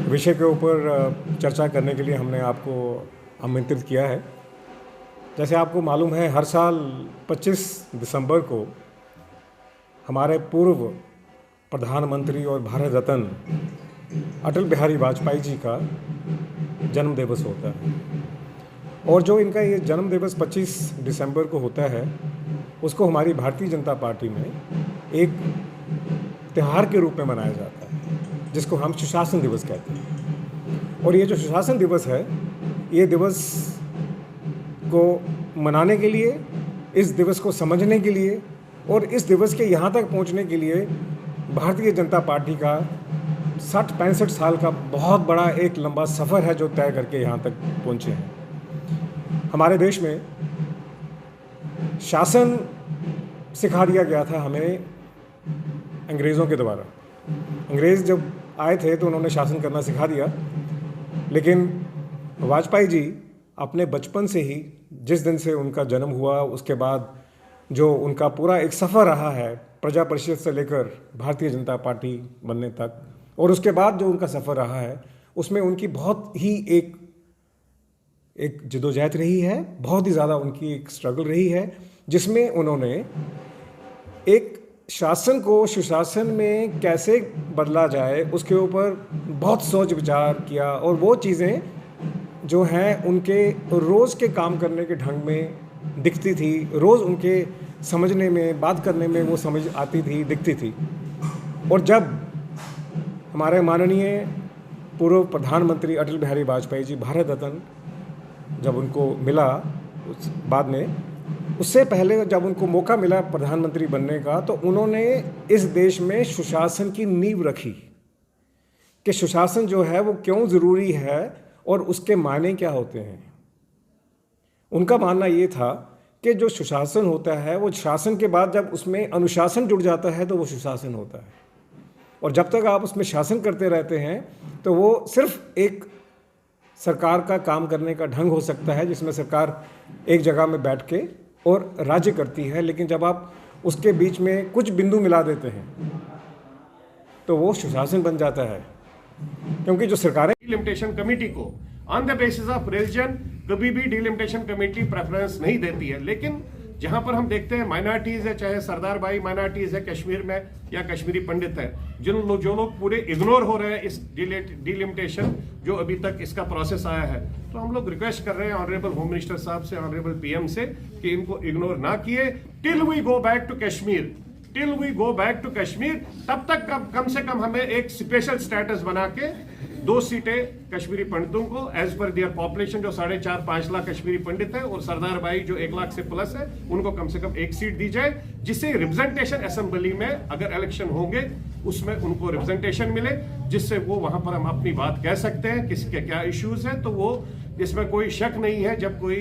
विषय के ऊपर चर्चा करने के लिए हमने आपको आमंत्रित किया है। जैसे आपको मालूम है, हर साल 25 दिसंबर को हमारे पूर्व प्रधानमंत्री और भारत रत्न अटल बिहारी वाजपेयी जी का जन्म दिवस होता है। और जो इनका ये जन्म दिवस 25 दिसंबर को होता है, उसको हमारी भारतीय जनता पार्टी में एक त्यौहार के रूप में मनाया जाता है, जिसको हम सुशासन दिवस कहते हैं। और ये जो सुशासन दिवस है, ये दिवस को मनाने के लिए, इस दिवस को समझने के लिए और इस दिवस के यहाँ तक पहुँचने के लिए भारतीय जनता पार्टी का 60-65 साल का बहुत बड़ा एक लंबा सफ़र है, जो तय करके यहाँ तक पहुँचे हैं। हमारे देश में शासन सिखा दिया गया था हमें अंग्रेज़ों के द्वारा। अंग्रेज़ जब आए थे तो उन्होंने शासन करना सिखा दिया, लेकिन वाजपेयी जी अपने बचपन से ही, जिस दिन से उनका जन्म हुआ, उसके बाद जो उनका पूरा एक सफ़र रहा है प्रजा परिषद से लेकर भारतीय जनता पार्टी बनने तक, और उसके बाद जो उनका सफ़र रहा है, उसमें उनकी बहुत ही एक जदोजहद रही है, बहुत ही ज़्यादा उनकी एक स्ट्रगल रही है, जिसमें उन्होंने एक शासन को सुशासन में कैसे बदला जाए उसके ऊपर बहुत सोच विचार किया। और वो चीज़ें जो हैं उनके रोज़ के काम करने के ढंग में दिखती थी, रोज़ उनके समझने में, बात करने में वो समझ आती थी, दिखती थी। और जब हमारे माननीय पूर्व प्रधानमंत्री अटल बिहारी वाजपेयी जी भारत रत्न जब उनको मिला, उस बाद में, उससे पहले जब उनको मौका मिला प्रधानमंत्री बनने का, तो उन्होंने इस देश में सुशासन की नींव रखी कि सुशासन जो है वो क्यों ज़रूरी है और उसके मायने क्या होते हैं। उनका मानना ये था कि जो सुशासन होता है, वो शासन के बाद जब उसमें अनुशासन जुड़ जाता है तो वो सुशासन होता है। और जब तक आप उसमें शासन करते रहते हैं तो वो सिर्फ एक सरकार का काम करने का ढंग हो सकता है, जिसमें सरकार एक जगह में बैठ के और राज्य करती है। लेकिन जब आप उसके बीच में कुछ बिंदु मिला देते हैं तो वो सुशासन बन जाता है। क्योंकि जो सरकारें डिलिमिटेशन कमेटी को on the basis of religion कभी भी डिलिमिटेशन कमेटी प्रेफरेंस नहीं देती है, लेकिन जहां पर हम देखते हैं माइनॉरिटीज है, चाहे सरदार भाई माइनॉरिटीज है कश्मीर में या कश्मीरी पंडित है, जो लोग पूरे इग्नोर हो रहे हैं इस डिलिमिटेशन जो अभी तक इसका प्रोसेस आया है, तो हम लोग रिक्वेस्ट कर रहे हैं ऑनरेबल होम मिनिस्टर साहब से, ऑनरेबल पीएम से, कि इनको इग्नोर ना किए till we go back to Kashmir, till we go back to Kashmir. तब तक कम से कम हमें एक स्पेशल स्टेटस बना के 2 सीटें कश्मीरी पंडितों को एज पर दियर पॉपुलेशन, जो 4.5-5 लाख कश्मीरी पंडित है, और सरदार भाई जो 1 लाख से प्लस है, उनको कम से कम 1 सीट दी जाए, जिससे रिप्रेजेंटेशन असेंबली में अगर इलेक्शन होंगे उसमें उनको रिप्रेजेंटेशन मिले, जिससे वो वहां पर हम अपनी बात कह सकते हैं किसके क्या इश्यूज है। तो वो इसमें कोई शक नहीं है, जब कोई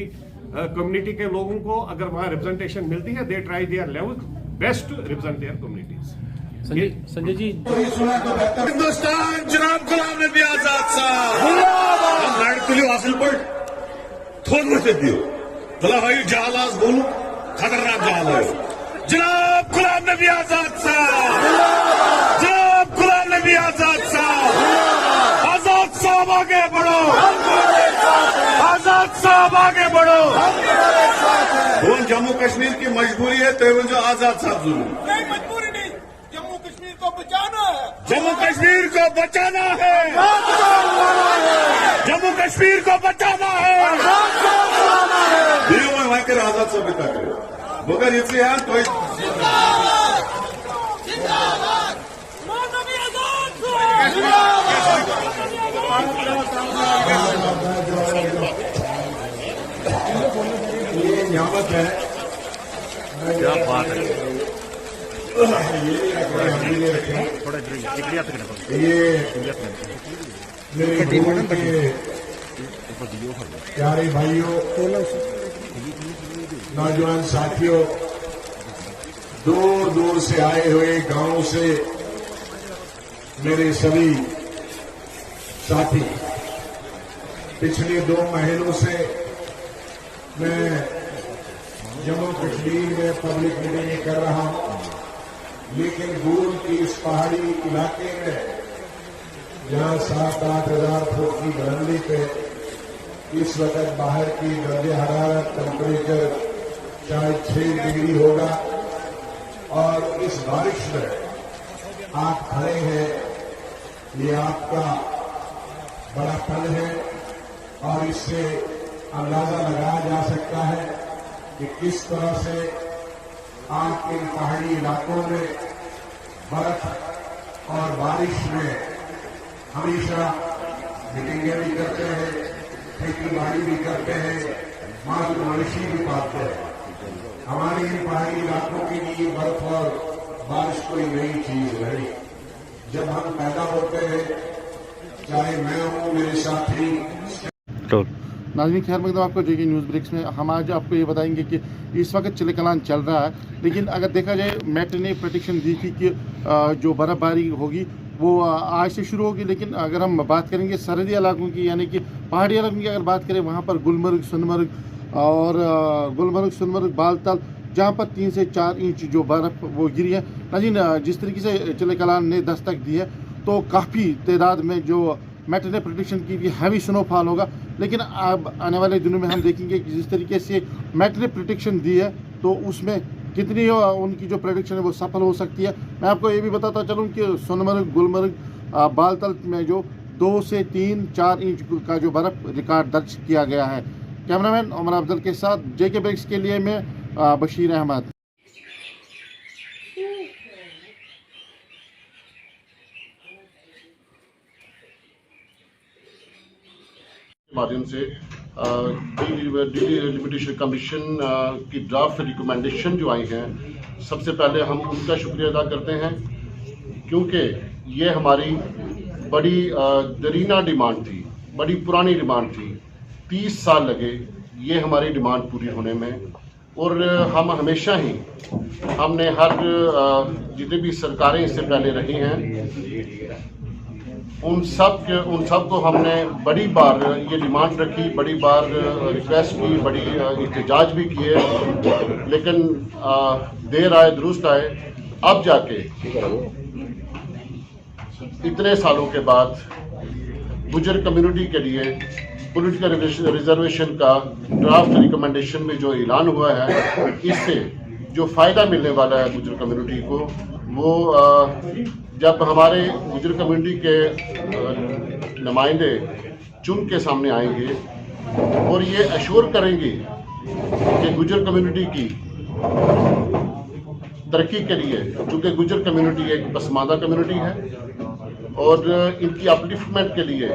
कम्युनिटी के लोगों को अगर वहां रिप्रेजेंटेशन मिलती है, they try their level best to represent their communities. Sanjay ji, Hindustan जनाब गुलाम नबी आजाद साहब लड़कुली हासिल पर थोड़ से दियो भला भाई जहालाज बोलू खतरनाक जहाल है जनाब गुलाम नबी आजाद साहब, जनाब गुलाम नबी आजाद साहब, आजाद साहब आगे बढ़ो, आजाद साहब आगे बढ़ो। बोल जम्मू कश्मीर की मजबूरी है तो जो आजाद साहब जरूर जम्मू कश्मीर को बचाना है, जम्मू कश्मीर को बचाना है। दियो में वाकई आजाद साहब बिता करे मगर इसलिए यार कोई ये नियामत है, क्या बात है। प्यारे भाइयों, नौजवान साथियों, दूर दूर से आए हुए गांवों से मेरे सभी साथी, पिछले 2 महीनों से मैं जम्मू कश्मीर में पब्लिक मीटिंग कर रहा हूं, लेकिन दूर की इस पहाड़ी इलाके में जहां 7-8 हजार फुट की बुलंदी पे इस वक्त बाहर की दर्जे हरारत टेम्परेचर शायद 6 डिग्री होगा और इस बारिश में आप खड़े हैं, ये आपका बड़ापन है और इससे अंदाजा लगाया जा सकता है कि किस तरह से आप इन पहाड़ी इलाकों में बर्फ और बारिश में हमेशा मीटिंगें भी करते हैं, खेती बाड़ी भी करते हैं, माल मवेशी भी पालते हैं। हमारे इन पहाड़ी इलाकों के लिए बर्फ और बारिश कोई नई चीज नहीं। जब हम पैदा होते हैं, चाहे मैं हूं, मेरे साथी नाज़रीन खैर मकदम आपको जेके न्यूज़ ब्रेक्स में हम आज आपको ये बताएंगे कि इस वक्त चिले कलान चल रहा है, लेकिन अगर देखा जाए मेट ने प्रेडिक्शन दी थी कि जो बर्फ़बारी होगी वो आज से शुरू होगी, लेकिन अगर हम बात करेंगे सरहदी इलाकों की यानी कि पहाड़ी इलाकों की अगर बात करें, वहाँ पर गुलमर्ग सोनमर्ग बालतल जहाँ पर 3 से 4 इंच जो बर्फ़ वो गिरी है। नाज़रीन जिस तरीके से चिले कलान ने दस्तक दी है तो काफ़ी तादाद में जो मेट ने प्रेडिक्शन की थी हैवी स्नोफॉल होगा, लेकिन अब आने वाले दिनों में हम देखेंगे कि जिस तरीके से मेट ने प्रेडिक्शन दी है तो उसमें कितनी उनकी जो प्रेडिक्शन है वो सफल हो सकती है। मैं आपको ये भी बताता चलूँ कि सोनमर्ग गुलमर्ग बालतल में जो 2 से 3-4 इंच का जो बर्फ़ रिकॉर्ड दर्ज किया गया है। कैमरामैन उमर अफजल के साथ जेके ब्रेक्स के लिए मैं बशीर अहमद। माध्यम से दिल्ली लिमिटेशन कमीशन की ड्राफ्ट रिकमेंडेशन जो आई हैं, सबसे पहले हम उनका शुक्रिया अदा करते हैं, क्योंकि ये हमारी बड़ी दरीना डिमांड थी, बड़ी पुरानी डिमांड थी। 30 साल लगे ये हमारी डिमांड पूरी होने में, और हम हमेशा ही हमने हर जितनी भी सरकारें इससे पहले रही हैं उन सब को हमने बड़ी बार ये डिमांड रखी, बड़ी बार रिक्वेस्ट की, बड़ी एहतजाज भी किए, लेकिन देर आए दुरुस्त आए। अब जाके इतने सालों के बाद गुजर कम्युनिटी के लिए पॉलिटिकल रिजर्वेशन का ड्राफ्ट रिकमेंडेशन में जो ऐलान हुआ है, इससे जो फ़ायदा मिलने वाला है गुजर कम्युनिटी को, वो जब हमारे गुजर कम्युनिटी के नुमाइंदे चुन के सामने आएंगे और ये एश्योर करेंगे कि गुजर कम्युनिटी की तरक्की के लिए, चूँकि गुजर कम्युनिटी एक पसमानदा कम्युनिटी है और इनकी अपलिफ्टमेंट के लिए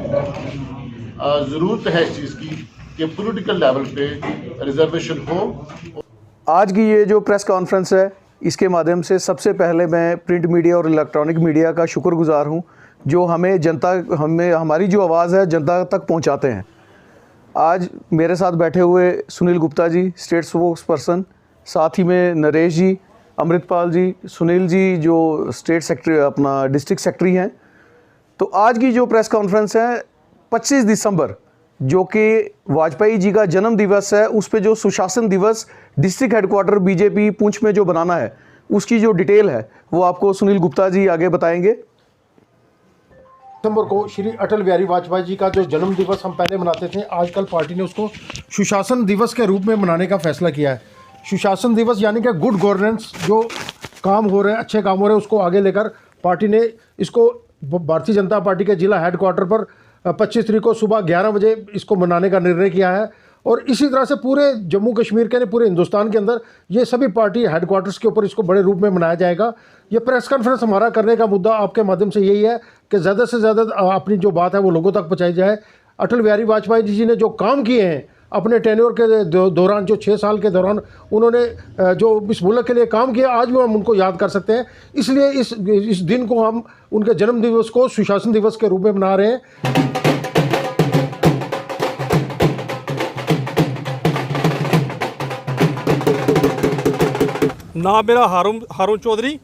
ज़रूरत है इस चीज़ की कि पॉलिटिकल लेवल पे रिजर्वेशन हो। आज की ये जो प्रेस कॉन्फ्रेंस है, इसके माध्यम से सबसे पहले मैं प्रिंट मीडिया और इलेक्ट्रॉनिक मीडिया का शुक्रगुजार हूँ, जो हमें हमारी जो आवाज़ है जनता तक पहुँचाते हैं। आज मेरे साथ बैठे हुए Sunil Gupta ji, state spokes person, साथ ही में नरेश जी, अमृतपाल जी, सुनील जी जो स्टेट सेक्रेटरी अपना डिस्ट्रिक्ट सेक्रेटरी हैं। तो आज की जो प्रेस कॉन्फ्रेंस है 25 दिसंबर जो कि वाजपेयी जी का जन्म दिवस है, उस पे जो सुशासन दिवस डिस्ट्रिक्ट हेडक्वार्टर बीजेपी पुंछ में जो बनाना है, उसकी जो डिटेल है वो आपको सुनील गुप्ता जी आगे बताएंगे। दिसंबर को श्री अटल बिहारी वाजपेयी जी का जो जन्म दिवस हम पहले मनाते थे, आजकल पार्टी ने उसको सुशासन दिवस के रूप में मनाने का फैसला किया है। सुशासन दिवस यानी कि गुड गवर्नेंस, जो काम हो रहे हैं, अच्छे काम हो रहे हैं, उसको आगे लेकर पार्टी ने इसको भारतीय जनता पार्टी के जिला हेडक्वार्टर पर 25 तारीख को सुबह 11 बजे इसको मनाने का निर्णय किया है। और इसी तरह से पूरे जम्मू कश्मीर के पूरे हिंदुस्तान के अंदर ये सभी पार्टी हेडक्वार्टर्स के ऊपर इसको बड़े रूप में मनाया जाएगा। ये प्रेस कॉन्फ्रेंस हमारा करने का मुद्दा आपके माध्यम से यही है कि ज़्यादा से ज़्यादा अपनी जो बात है वो लोगों तक पहुँचाई जाए। अटल बिहारी वाजपेयी जी ने जो काम किए हैं अपने टेन्योर के दौरान, जो 6 साल के दौरान उन्होंने जो इस मुल्क के लिए काम किया, आज भी हम उनको याद कर सकते हैं। इसलिए इस दिन को हम उनके जन्म दिवस को सुशासन दिवस के रूप में मना रहे हैं। नाम मेरा हारून चौधरी।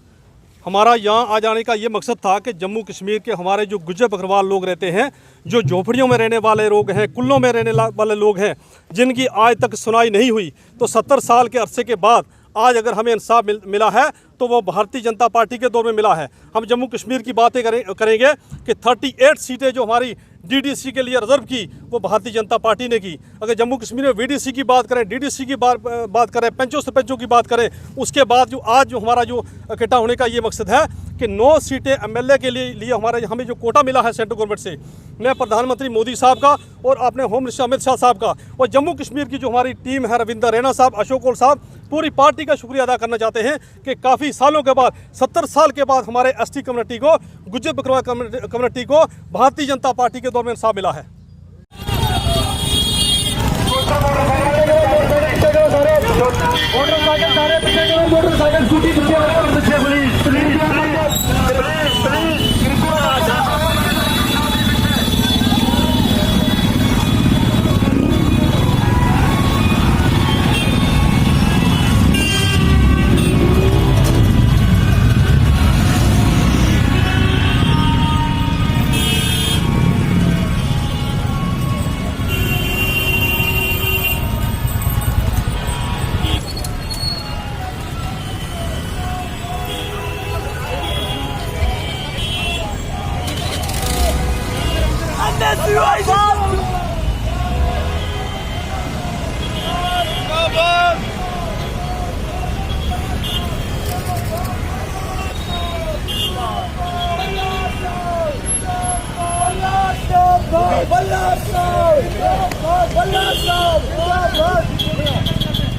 हमारा यहाँ आ जाने का ये मकसद था कि जम्मू कश्मीर के हमारे जो गुज्जर बकरवाल लोग रहते हैं, जो झोपड़ियों में रहने वाले लोग हैं, कुल्लों में रहने वाले लोग हैं, जिनकी आज तक सुनाई नहीं हुई, तो 70 साल के अरसे के बाद आज अगर हमें इंसाफ मिला है तो वो भारतीय जनता पार्टी के दौर में मिला है। हम जम्मू कश्मीर की बातें करेंगे कि 38 सीटें जो हमारी डीडीसी के लिए रिजर्व की वो भारतीय जनता पार्टी ने की। अगर जम्मू कश्मीर में वीडीसी की बात करें, डीडीसी की बात करें, पंचों सरपंचों की बात करें, उसके बाद जो आज जो हमारा जो इकट्ठा होने का ये मकसद है कि 9 सीटें एमएलए के लिए हमें जो कोटा मिला है सेंट्रल गवर्नमेंट से, मैं प्रधानमंत्री मोदी साहब का और अपने होम मिनिस्टर अमित शाह साहब का और जम्मू कश्मीर की जो हमारी टीम है, रविंदर रैना साहब, अशोक कौल साहब, पूरी पार्टी का शुक्रिया अदा करना चाहते हैं कि काफ़ी सालों के बाद 70 साल के बाद हमारे एसटी कम्युनिटी को, गुज्जर बकरवाल कम्युनिटी को भारतीय जनता पार्टी के दौर में इंसाफ मिला है।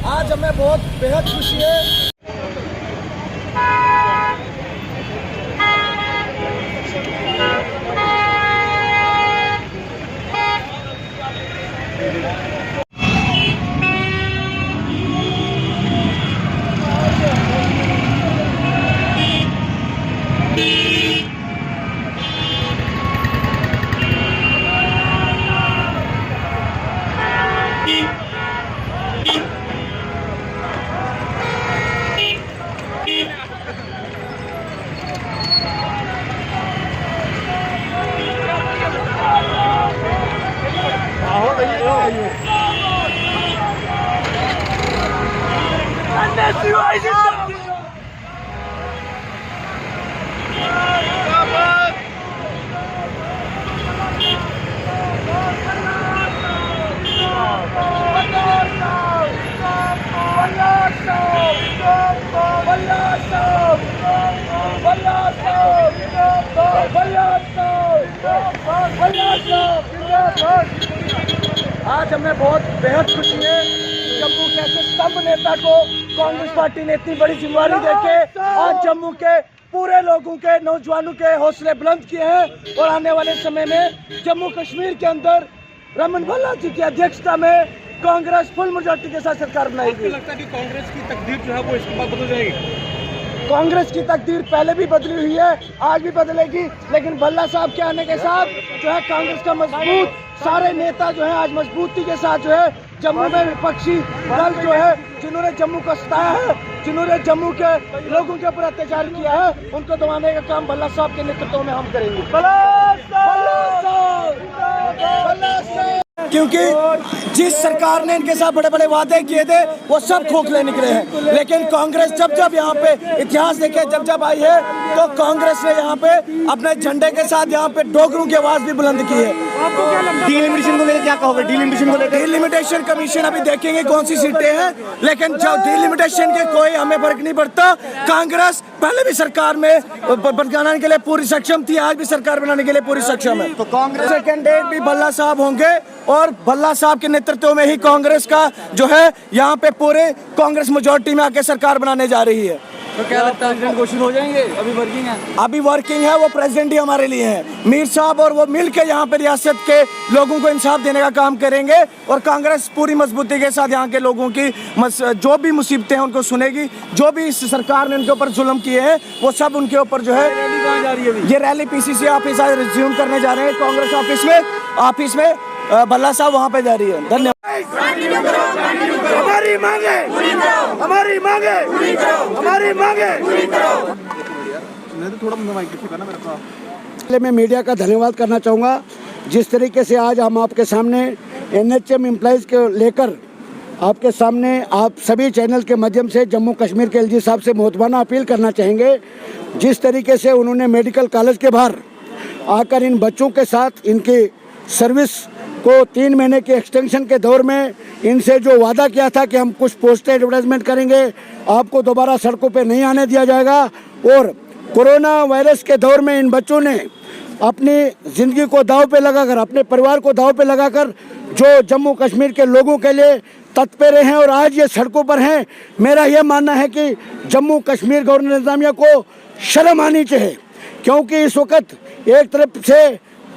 आज हमें बहुत बेहद खुशी है। आज हमें बहुत बेहद खुशी है। जम्मू के ऐसे स्तंभ नेता को कांग्रेस पार्टी ने इतनी बड़ी जिम्मेवारी देके आज जम्मू के पूरे लोगों के, नौजवानों के हौसले बुलंद किए हैं और आने वाले समय में जम्मू कश्मीर के अंदर रमन भल्ला जी की अध्यक्षता में कांग्रेस फुल मेजॉरिटी के साथ सरकार बनाएगी। लगता है कि कांग्रेस की तकदीर जो है वो इसके बाद बदल जाएगी। कांग्रेस की तकदीर पहले भी बदली हुई है, आज भी बदलेगी, लेकिन भल्ला साहब के आने के साथ जो है कांग्रेस का मजबूत सारे नेता जो है आज मजबूती के साथ जो है जम्मू में विपक्षी दल जो है जिन्होंने जम्मू को सताया है, जिन्होंने जम्मू के लोगों के ऊपर अत्याचार किया है, उनको दबाने का काम भल्ला साहब के नेतृत्व में हम करेंगे। क्योंकि जिस सरकार ने इनके साथ बड़े बड़े वादे किए थे वो सब खोखले निकले हैं, लेकिन कांग्रेस जब यहाँ पे इतिहास देखे जब आई है तो कांग्रेस ने यहाँ पे अपने झंडे के साथ यहाँ पे डोगरों की आवाज भी बुलंद की है। डिलिमिटेशन को लेकर क्या कहोगे? डिलिमिटेशन को लेकर डिलिमिटेशन कमीशन अभी देखेंगे कौन सी सीटें हैं, लेकिन जब डिलिमिटेशन के कोई हमें फर्क नहीं पड़ता। कांग्रेस पहले भी सरकार में बनाने के लिए पूरी सक्षम थी, आज भी सरकार बनाने के लिए पूरी सक्षम है। तो कांग्रेस के कैंडिडेट भी भल्ला साहब होंगे और भल्ला साहब के नेतृत्व में ही कांग्रेस का जो है यहाँ पे पूरे कांग्रेस मेजॉरिटी में आके सरकार बनाने जा रही है। तो क्या लगता है प्रेसिडेंट घोषित हो जाएंगे? अभी वर्किंग है, अभी वर्किंग है, वो प्रेसिडेंट ही हमारे लिए हैं। मीर साहब और वो मिल के यहाँ पे रियासत के लोगों को इंसाफ देने का काम करेंगे और कांग्रेस पूरी मजबूती के साथ यहाँ के लोगों की जो भी मुसीबतें हैं उनको सुनेगी। जो भी इस सरकार ने उनके ऊपर जुल्म किए हैं वो सब उनके ऊपर जो है। रैली कहाँ जा रही है अभी? ये रैली पीसीसी ऑफिस आज रिज्यूम करने जा रहे हैं, कांग्रेस ऑफिस में भल्ला साहब वहाँ पे जा रही है। धन्यवाद। हमारी मांगे हमारी मांगे हमारी मांगे। मैं मीडिया का धन्यवाद करना चाहूँगा। जिस तरीके से आज हम आपके सामने एनएचएम एम्प्लॉइज़ को लेकर आपके सामने आप सभी चैनल के माध्यम से जम्मू कश्मीर के एलजी साहब से मोहतबाना अपील करना चाहेंगे। जिस तरीके से उन्होंने मेडिकल कॉलेज के बाहर आकर इन बच्चों के साथ इनकी सर्विस को 3 महीने के एक्सटेंशन के दौर में इनसे जो वादा किया था कि हम कुछ पोस्टर एडवर्टाइजमेंट करेंगे, आपको दोबारा सड़कों पे नहीं आने दिया जाएगा, और कोरोना वायरस के दौर में इन बच्चों ने अपनी ज़िंदगी को दांव पे लगाकर, अपने परिवार को दांव पे लगाकर जो जम्मू कश्मीर के लोगों के लिए तत्पर हैं और आज ये सड़कों पर हैं। मेरा ये मानना है कि जम्मू कश्मीर गवर्नर इंतजामिया को शर्म आनी चाहिए, क्योंकि इस वक्त एक तरफ से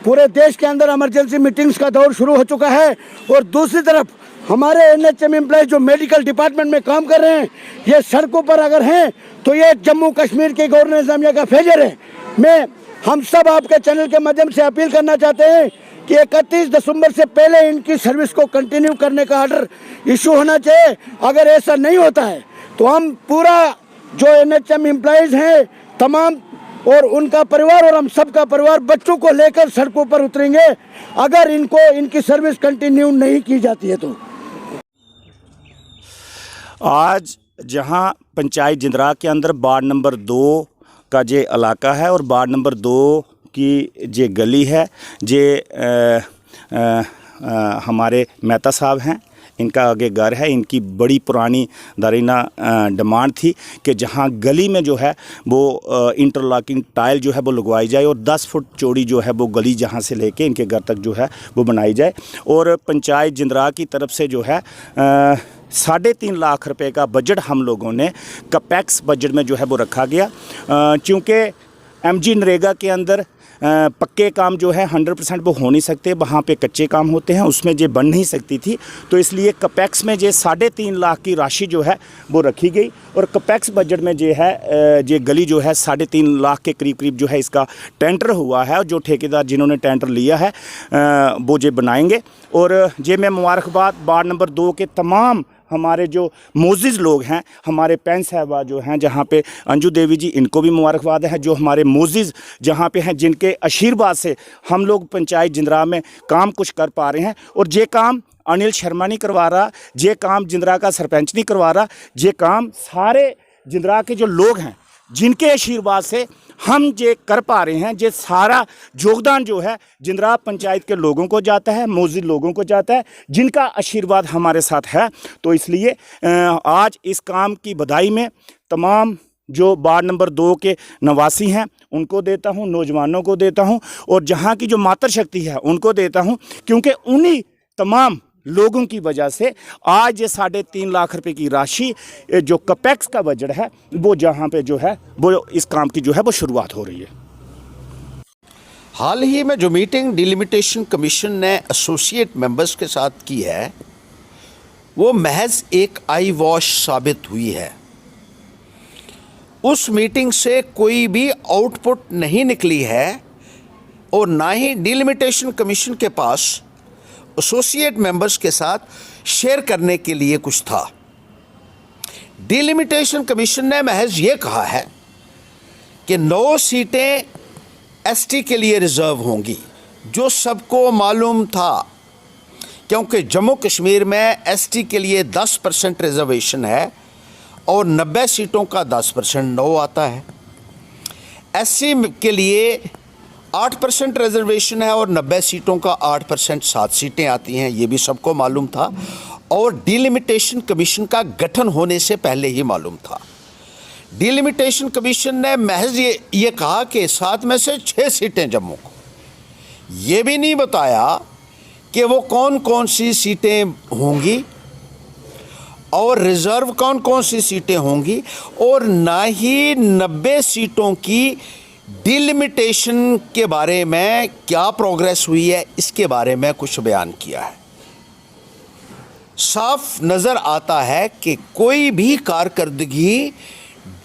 पूरे देश के अंदर इमरजेंसी मीटिंग्स का दौर शुरू हो चुका है और दूसरी तरफ हमारे एनएचएम एम्प्लॉय जो मेडिकल डिपार्टमेंट में काम कर रहे हैं, ये सड़कों पर अगर हैं तो ये जम्मू कश्मीर के गवर्नर इंतजामिया का फेलियर है। मैं हम सब आपके चैनल के माध्यम से अपील करना चाहते हैं कि 31 दिसंबर से पहले इनकी सर्विस को कंटिन्यू करने का ऑर्डर इशू होना चाहिए। अगर ऐसा नहीं होता है तो हम पूरा जो एनएचएम एम्प्लॉयज़ हैं तमाम और उनका परिवार और हम सबका परिवार बच्चों को लेकर सड़कों पर उतरेंगे अगर इनको इनकी सर्विस कंटिन्यू नहीं की जाती है तो। आज जहां पंचायत जिंदरा के अंदर वार्ड नंबर 2 का जे इलाका है और वार्ड नंबर 2 की जे गली है, जे हमारे मेहता साहब हैं, इनका आगे घर है। इनकी बड़ी पुरानी दारीना डिमांड थी कि जहां गली में जो है वो इंटरलॉकिंग टाइल जो है वो लगवाई जाए और 10 फुट चौड़ी जो है वो गली जहां से लेके इनके घर तक जो है वो बनाई जाए। और पंचायत जिंदरा की तरफ से जो है 3.5 लाख रुपए का बजट हम लोगों ने कपैक्स बजट में जो है वो रखा गया, क्योंकि एमजी नरेगा के अंदर पक्के काम जो है 100% वो हो नहीं सकते, वहाँ पे कच्चे काम होते हैं, उसमें जे बन नहीं सकती थी। तो इसलिए कपैक्स में जे 3.5 लाख की राशि जो है वो रखी गई और कपैक्स बजट में जे है जे गली जो है 3.5 लाख के करीब जो है इसका टेंडर हुआ है और जो ठेकेदार जिन्होंने टेंडर लिया है वो जे बनाएंगे। और जे मैं मुबारकबाद वार्ड नंबर 2 के तमाम हमारे जो मोजिज़ लोग हैं, हमारे पैन साहबा जो हैं जहाँ पे अंजू देवी जी, इनको भी मुबारकबाद है, जो हमारे मोजिज़ जहाँ पे हैं जिनके आशीर्वाद से हम लोग पंचायत जिंदरा में काम कुछ कर पा रहे हैं। और जे काम अनिल शर्मा नहीं करवा रहा, जे काम जिंदरा का सरपंच नहीं करवा रहा, जे काम सारे जिंदरा के जो लोग हैं जिनके आशीर्वाद से हम जे कर पा रहे हैं, जे सारा योगदान जो है जिंदरा पंचायत के लोगों को जाता है, मौजूद लोगों को जाता है, जिनका आशीर्वाद हमारे साथ है। तो इसलिए आज इस काम की बधाई में तमाम जो वार्ड नंबर 2 के निवासी हैं उनको देता हूं, नौजवानों को देता हूं और जहां की जो मातृशक्ति है उनको देता हूं, क्योंकि उन्हीं तमाम लोगों की वजह से आज ये 3.5 लाख रुपए की राशि जो कपैक्स का बजट है वो जहां पे जो है वो इस काम की जो है वो शुरुआत हो रही है। हाल ही में जो मीटिंग डिलिमिटेशन कमीशन ने एसोसिएट मेंबर्स के साथ की है वो महज एक आई वॉश साबित हुई है। उस मीटिंग से कोई भी आउटपुट नहीं निकली है और ना ही डिलिमिटेशन कमीशन के पास एसोसिएट मेंबर्स के साथ शेयर करने के लिए कुछ था। डिलिमिटेशन कमीशन ने महज ये कहा है कि 9 सीटें एसटी के लिए रिजर्व होंगी, जो सबको मालूम था, क्योंकि जम्मू कश्मीर में एसटी के लिए 10% रिजर्वेशन है और 90 सीटों का 10% 9 आता है। एससी के लिए 8% रिजर्वेशन है और 90 सीटों का 8% 7 सीटें आती हैं, ये भी सबको मालूम था और डिलिमिटेशन कमीशन का गठन होने से पहले ही मालूम था। डिलिमिटेशन कमीशन ने महज ये कहा कि 7 में से 6 सीटें जम्मू को, ये भी नहीं बताया कि वो कौन कौन सी सीटें होंगी और रिज़र्व कौन कौन सी सीटें होंगी और ना ही 90 सीटों की डिलिमिटेशन के बारे में क्या प्रोग्रेस हुई है इसके बारे में कुछ बयान किया है। साफ नज़र आता है कि कोई भी कारकर्दगी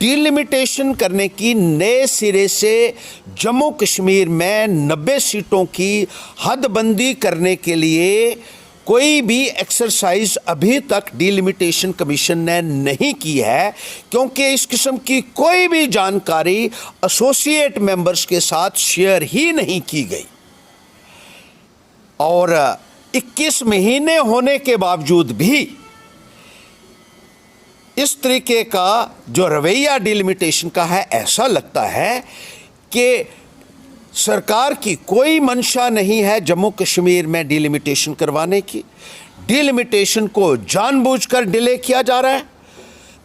डिलिमिटेशन करने की नए सिरे से जम्मू कश्मीर में 90 सीटों की हदबंदी करने के लिए कोई भी एक्सरसाइज अभी तक डिलिमिटेशन कमीशन ने नहीं की है, क्योंकि इस किस्म की कोई भी जानकारी एसोसिएट मेंबर्स के साथ शेयर ही नहीं की गई। और 21 महीने होने के बावजूद भी इस तरीके का जो रवैया डिलिमिटेशन का है, ऐसा लगता है कि सरकार की कोई मंशा नहीं है जम्मू कश्मीर में डिलिमिटेशन करवाने की। डिलिमिटेशन को जानबूझकर डिले किया जा रहा है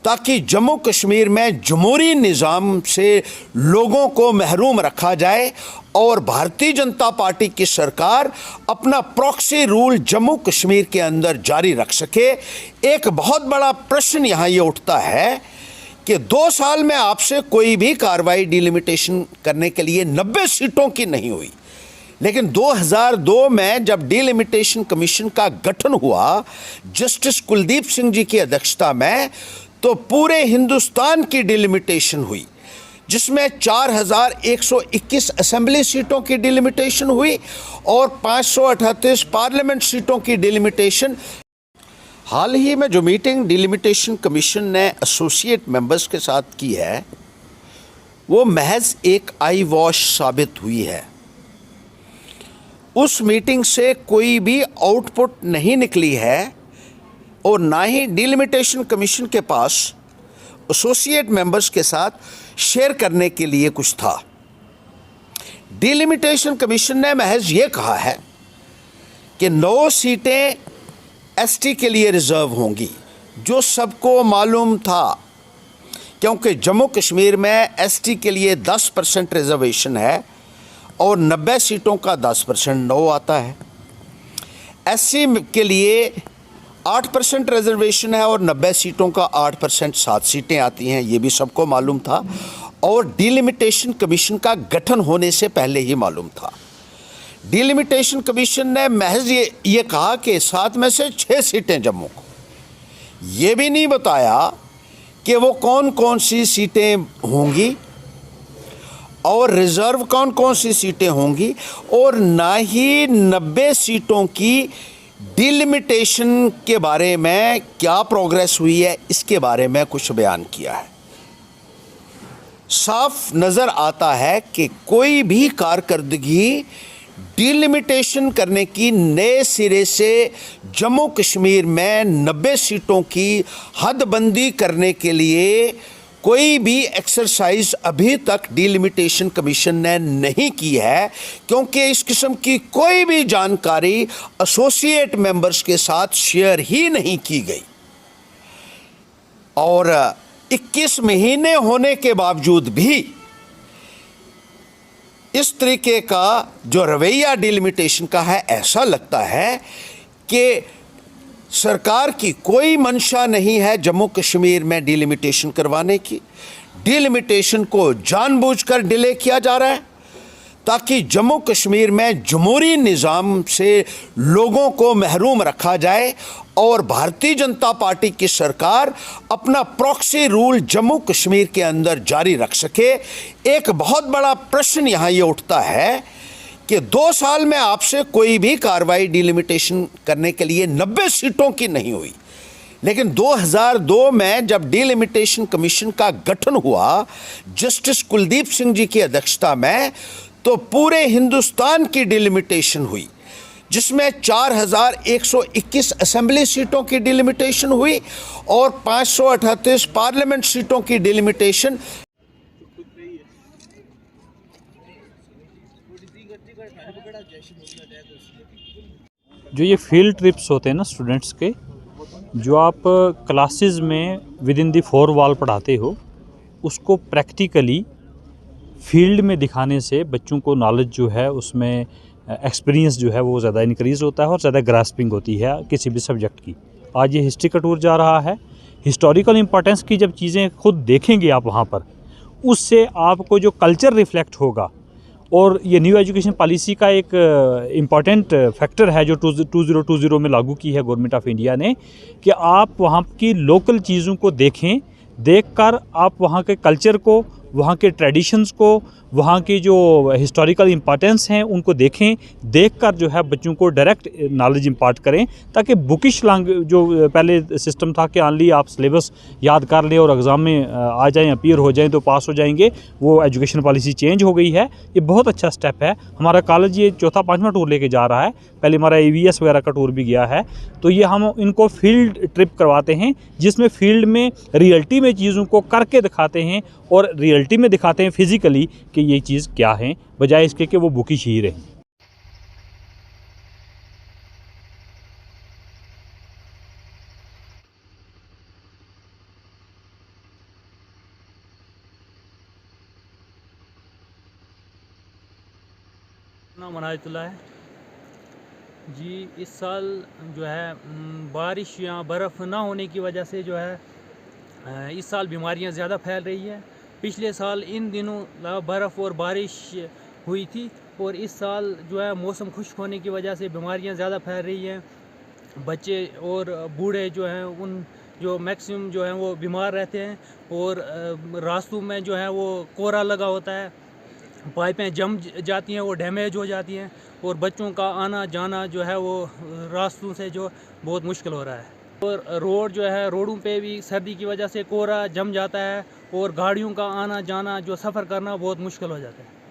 ताकि जम्मू कश्मीर में जमहूरी निज़ाम से लोगों को महरूम रखा जाए और भारतीय जनता पार्टी की सरकार अपना प्रॉक्सी रूल जम्मू कश्मीर के अंदर जारी रख सके। एक बहुत बड़ा प्रश्न यहाँ ये उठता है कि 2 साल में आपसे कोई भी कार्रवाई डिलिमिटेशन करने के लिए 90 सीटों की नहीं हुई, लेकिन 2002 में जब डिलिमिटेशन कमीशन का गठन हुआ जस्टिस कुलदीप सिंह जी की अध्यक्षता में, तो पूरे हिंदुस्तान की डिलिमिटेशन हुई, जिसमें 4121 असेंबली सीटों की डिलिमिटेशन हुई और 538 पार्लियामेंट सीटों की डिलिमिटेशन। हाल ही में जो मीटिंग डिलिमिटेशन कमीशन ने एसोसिएट मेंबर्स के साथ की है, वो महज एक आई वॉश साबित हुई है। उस मीटिंग से कोई भी आउटपुट नहीं निकली है और ना ही डिलिमिटेशन कमीशन के पास एसोसिएट मेंबर्स के साथ शेयर करने के लिए कुछ था। डिलिमिटेशन कमीशन ने महज ये कहा है कि 9 सीटें एसटी के लिए रिजर्व होंगी, जो सबको मालूम था, क्योंकि जम्मू कश्मीर में एसटी के लिए 10% रिजर्वेशन है और 90 सीटों का 10% 9 आता है। एससी के लिए 8% रिजर्वेशन है और 90 सीटों का 8% 7 सीटें आती हैं, ये भी सबको मालूम था और डिलिमिटेशन कमीशन का गठन होने से पहले ही मालूम था। डिलिमिटेशन कमीशन ने महज ये कहा कि 7 में से 6 सीटें जम्मू को, ये भी नहीं बताया कि वो कौन कौन सी सीटें होंगी और रिजर्व कौन कौन सी सीटें होंगी, और ना ही 90 सीटों की डिलिमिटेशन के बारे में क्या प्रोग्रेस हुई है, इसके बारे में कुछ बयान किया है। साफ नज़र आता है कि कोई भी कारकर्दगी डिलिमिटेशन करने की नए सिरे से जम्मू कश्मीर में 90 सीटों की हदबंदी करने के लिए कोई भी एक्सरसाइज अभी तक डिलिमिटेशन कमीशन ने नहीं की है, क्योंकि इस किस्म की कोई भी जानकारी एसोसिएट मेंबर्स के साथ शेयर ही नहीं की गई। और 21 महीने होने के बावजूद भी इस तरीके का जो रवैया डिलिमिटेशन का है, ऐसा लगता है कि सरकार की कोई मंशा नहीं है जम्मू कश्मीर में डिलिमिटेशन करवाने की। डिलिमिटेशन को जानबूझकर डिले किया जा रहा है ताकि जम्मू कश्मीर में जमहूरी निज़ाम से लोगों को महरूम रखा जाए और भारतीय जनता पार्टी की सरकार अपना प्रॉक्सी रूल जम्मू कश्मीर के अंदर जारी रख सके। एक बहुत बड़ा प्रश्न यहाँ ये उठता है कि 2 साल में आपसे कोई भी कार्रवाई डिलिमिटेशन करने के लिए 90 सीटों की नहीं हुई, लेकिन 2002 में जब डिलिमिटेशन कमीशन का गठन हुआ जस्टिस कुलदीप सिंह जी की अध्यक्षता में, तो पूरे हिंदुस्तान की डिलिमिटेशन हुई, जिसमें 4121 असेंबली सीटों की डिलिमिटेशन हुई और 538 पार्लियामेंट सीटों की डिलिमिटेशन। जो ये फील्ड ट्रिप्स होते हैं ना स्टूडेंट्स के, जो आप क्लासेस में विद इन दी 4 वॉल पढ़ाते हो, उसको प्रैक्टिकली फील्ड में दिखाने से बच्चों को नॉलेज जो है उसमें एक्सपीरियंस जो है वो ज़्यादा इंक्रीज़ होता है और ज़्यादा ग्रास्पिंग होती है किसी भी सब्जेक्ट की। आज ये हिस्ट्री का टूर जा रहा है, हिस्टोरिकल इम्पोर्टेंस की जब चीज़ें खुद देखेंगे आप वहाँ पर, उससे आपको जो कल्चर रिफ्लेक्ट होगा। और ये न्यू एजुकेशन पॉलिसी का एक इम्पॉर्टेंट फैक्टर है जो 2020 में लागू की है गवर्नमेंट ऑफ इंडिया ने, कि आप वहाँ की लोकल चीज़ों को देखें, देखकर आप वहाँ के कल्चर को वहाँ के ट्रेडिशंस को, वहाँ की जो हिस्टोरिकल इम्पॉर्टेंस हैं उनको देखें, देखकर जो है बच्चों को डायरेक्ट नॉलेज इम्पार्ट करें, ताकि बुकिश लैंग्वेज जो पहले सिस्टम था कि ऑनली आप सिलेबस याद कर लें और एग्ज़ाम में आ जाएं, अपीयर हो जाएं तो पास हो जाएंगे, वो एजुकेशन पॉलिसी चेंज हो गई है। ये बहुत अच्छा स्टेप है। हमारा कॉलेज ये चौथा पाँचवां टूर लेके जा रहा है, पहले हमारा AVS वगैरह का टूर भी गया है। तो ये हम इनको फील्ड ट्रिप करवाते हैं, जिसमें फील्ड में रियलिटी में चीज़ों को करके दिखाते हैं और रियलिटी में दिखाते हैं फिज़िकली कि ये चीज़ क्या है, बजाय इसके कि वो बुकिश ही रहें। नाम अनायतुल्लाह है जी। इस साल जो है बारिश या बर्फ़ ना होने की वजह से जो है इस साल बीमारियां ज़्यादा फैल रही है। पिछले साल इन दिनों बर्फ़ और बारिश हुई थी और इस साल जो है मौसम खुश्क होने की वजह से बीमारियां ज़्यादा फैल रही हैं। बच्चे और बूढ़े जो हैं उन जो मैक्सिमम जो हैं वो बीमार रहते हैं और रास्तों में जो है वो कोहरा लगा होता है, पाइपें जम जाती हैं, वो डैमेज हो जाती हैं और बच्चों का आना जाना जो है वो रास्तों से जो बहुत मुश्किल हो रहा है। और रोड जो है, रोडों पे भी सर्दी की वजह से कोहरा जम जाता है और गाड़ियों का आना जाना जो सफ़र करना बहुत मुश्किल हो जाता है।